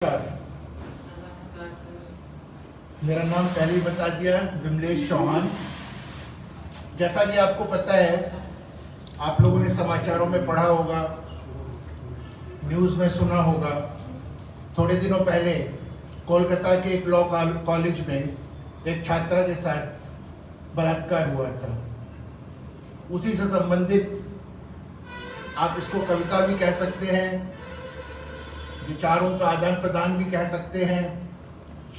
नमस्कार सर। मेरा नाम पहले ही बता दिया, विमलेश चौहान। जैसा कि आपको पता है, आप लोगों ने समाचारों में पढ़ा होगा, न्यूज़ में सुना होगा, थोड़े दिनों पहले कोलकाता के एक लॉ कॉलेज में एक छात्रा के साथ बलात्कार हुआ था। उसी से संबंधित आप इसको कविता भी कह सकते हैं, विचारों का आदान प्रदान भी कह सकते हैं,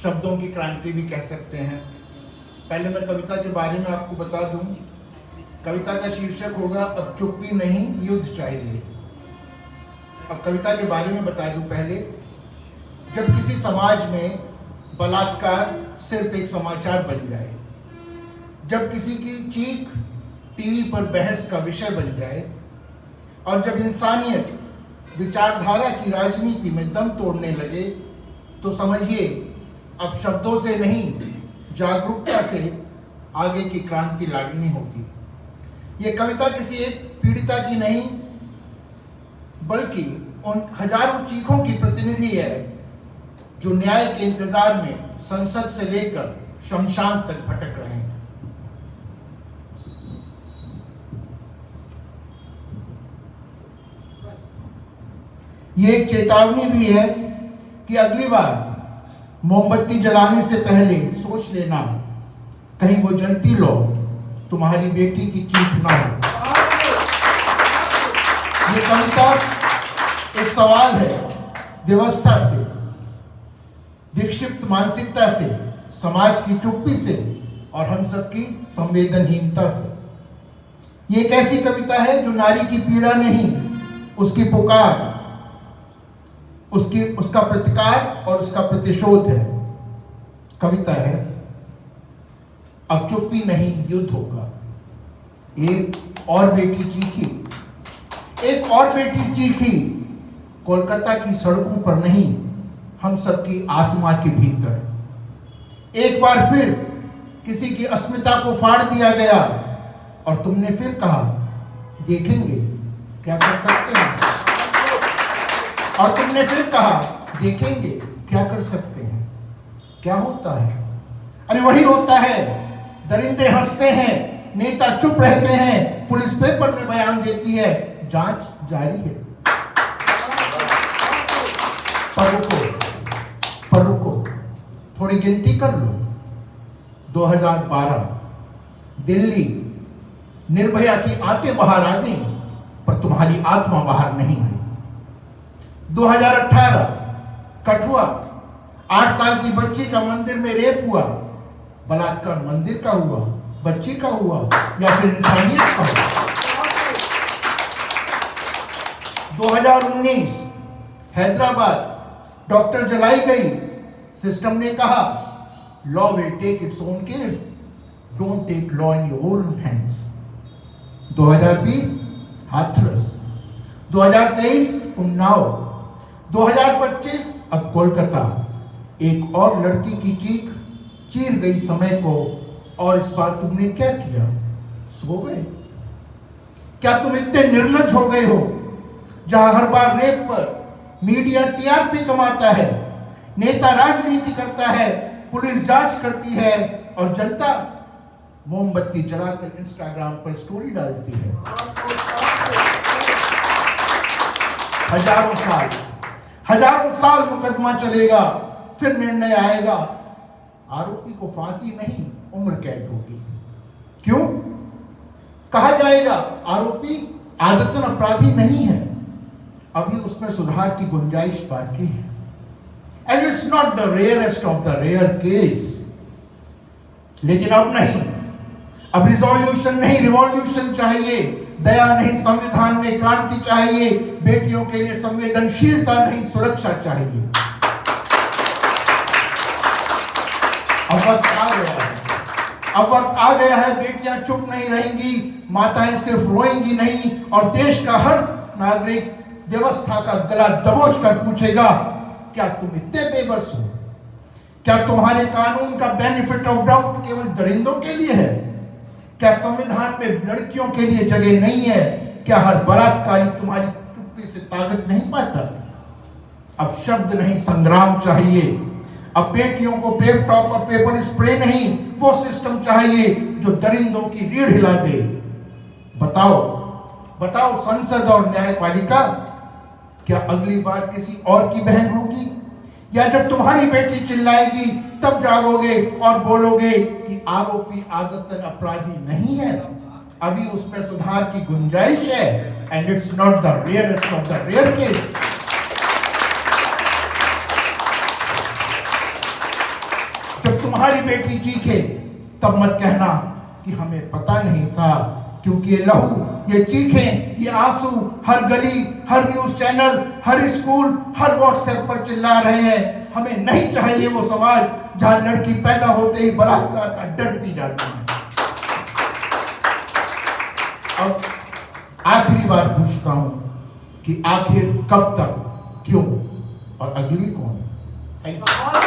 शब्दों की क्रांति भी कह सकते हैं। पहले मैं कविता के बारे में आपको बता दूं। कविता का शीर्षक होगा अब चुप्पी नहीं युद्ध चाहिए। अब कविता के बारे में बता दूं पहले। जब किसी समाज में बलात्कार सिर्फ एक समाचार बन जाए, जब किसी की चीख टीवी पर बहस का विषय बन जाए, और जब इंसानियत विचारधारा की राजनीति में दम तोड़ने लगे, तो समझिए अब शब्दों से नहीं, जागरूकता से आगे की क्रांति लानी होगी। ये कविता किसी एक पीड़िता की नहीं, बल्कि उन हजारों चीखों की प्रतिनिधि है जो न्याय के इंतजार में संसद से लेकर शमशान तक भटक रहे हैं। ये एक चेतावनी भी है कि अगली बार मोमबत्ती जलाने से पहले सोच लेना, कहीं वो जलती लो तुम्हारी बेटी की चीख ना हो। ये कविता एक सवाल है व्यवस्था से, विक्षिप्त मानसिकता से, समाज की चुप्पी से और हम सबकी संवेदनहीनता से। ये एक ऐसी कविता है जो नारी की पीड़ा नहीं, उसकी पुकार, उसका प्रतिकार और उसका प्रतिशोध है। कविता है अब चुप्पी नहीं युद्ध होगा। एक और बेटी चीखी, एक और बेटी चीखी, कोलकाता की सड़कों पर नहीं, हम सबकी आत्मा के भीतर। एक बार फिर किसी की अस्मिता को फाड़ दिया गया और तुमने फिर कहा देखेंगे क्या कर सकते हैं, और तुमने फिर कहा देखेंगे क्या कर सकते हैं। क्या होता है? अरे वही होता है, दरिंदे हंसते हैं, नेता चुप रहते हैं, पुलिस पेपर में बयान देती है, जांच जारी है। पर रुको, थोड़ी गिनती कर लो। 2012 दिल्ली, निर्भया की आंतें बाहर आ गई, पर तुम्हारी आत्मा बाहर नहीं आई। 2018 कठुआ, 8 साल की बच्ची का मंदिर में रेप हुआ। बलात्कार मंदिर का हुआ, बच्ची का हुआ, या फिर इंसानियत का हुआ? 2019 हैदराबाद, डॉक्टर जलाई गई, सिस्टम ने कहा law will take its own care, don't take law in your own hands. 2020 Hathras, 2023 Unnao, 2025 अब कोलकाता। एक और लड़की की चीख चीर गई समय को, और इस बार तुमने क्या किया? सो गए? क्या तुम इतने निर्लज्ज हो गए हो? जहां हर बार रेप पर मीडिया टीआरपी कमाता है, नेता राजनीति करता है, पुलिस जांच करती है और जनता मोमबत्ती जलाकर इंस्टाग्राम पर स्टोरी डालती है। हजारों साल मुकदमा चलेगा, फिर निर्णय आएगा, आरोपी को फांसी नहीं उम्र कैद होगी। क्यों? कहा जाएगा आरोपी आदतन अपराधी नहीं है, अभी उसमें सुधार की गुंजाइश बाकी है। And it's not the rarest of the rare case. लेकिन अब नहीं, अब रिजोल्यूशन नहीं रिवॉल्यूशन चाहिए, दया नहीं संविधान में क्रांति चाहिए, बेटियों के लिए संवेदनशीलता नहीं सुरक्षा चाहिए। अब वक्त आ गया है, अब वक्त आ गया है, बेटियां चुप नहीं रहेंगी, माताएं सिर्फ रोएंगी नहीं, और देश का हर नागरिक व्यवस्था का गला दबोच कर पूछेगा क्या तुम इतने बेबस हो? क्या तुम्हारे कानून का बेनिफिट ऑफ डाउट केवल दरिंदों के लिए है? क्या संविधान में लड़कियों के लिए जगह नहीं है? क्या हर बलात्कारी तुम्हारी चुप्पी से ताकत नहीं पाता? अब शब्द नहीं संग्राम चाहिए। अब बेटियों को पेप टॉक और पेपर स्प्रे नहीं, वो सिस्टम चाहिए जो दरिंदों की रीढ़ हिला दे। बताओ बताओ संसद और न्यायपालिका, क्या अगली बार किसी और की बहन होगी? या जब तुम्हारी बेटी चिल्लाएगी तब जागोगे और बोलोगे कि आरोपी आदतन अपराधी नहीं है, अभी उसमें सुधार की गुंजाइश है, and it's not the rarest of the rare case. जब तुम्हारी बेटी चीखे तब मत कहना कि हमें पता नहीं था, क्योंकि ये लहू, ये चीखें, ये आंसू हर गली, हर न्यूज चैनल, हर स्कूल, हर व्हाट्सएप पर चिल्ला रहे हैं। हमें नहीं चाहिए वो समाज जहां लड़की पैदा होते ही बलात्कार का डर पी जाती है। अब आखिरी बार पूछता हूं कि आखिर कब तक, क्यों और अगली कौन? Thank you.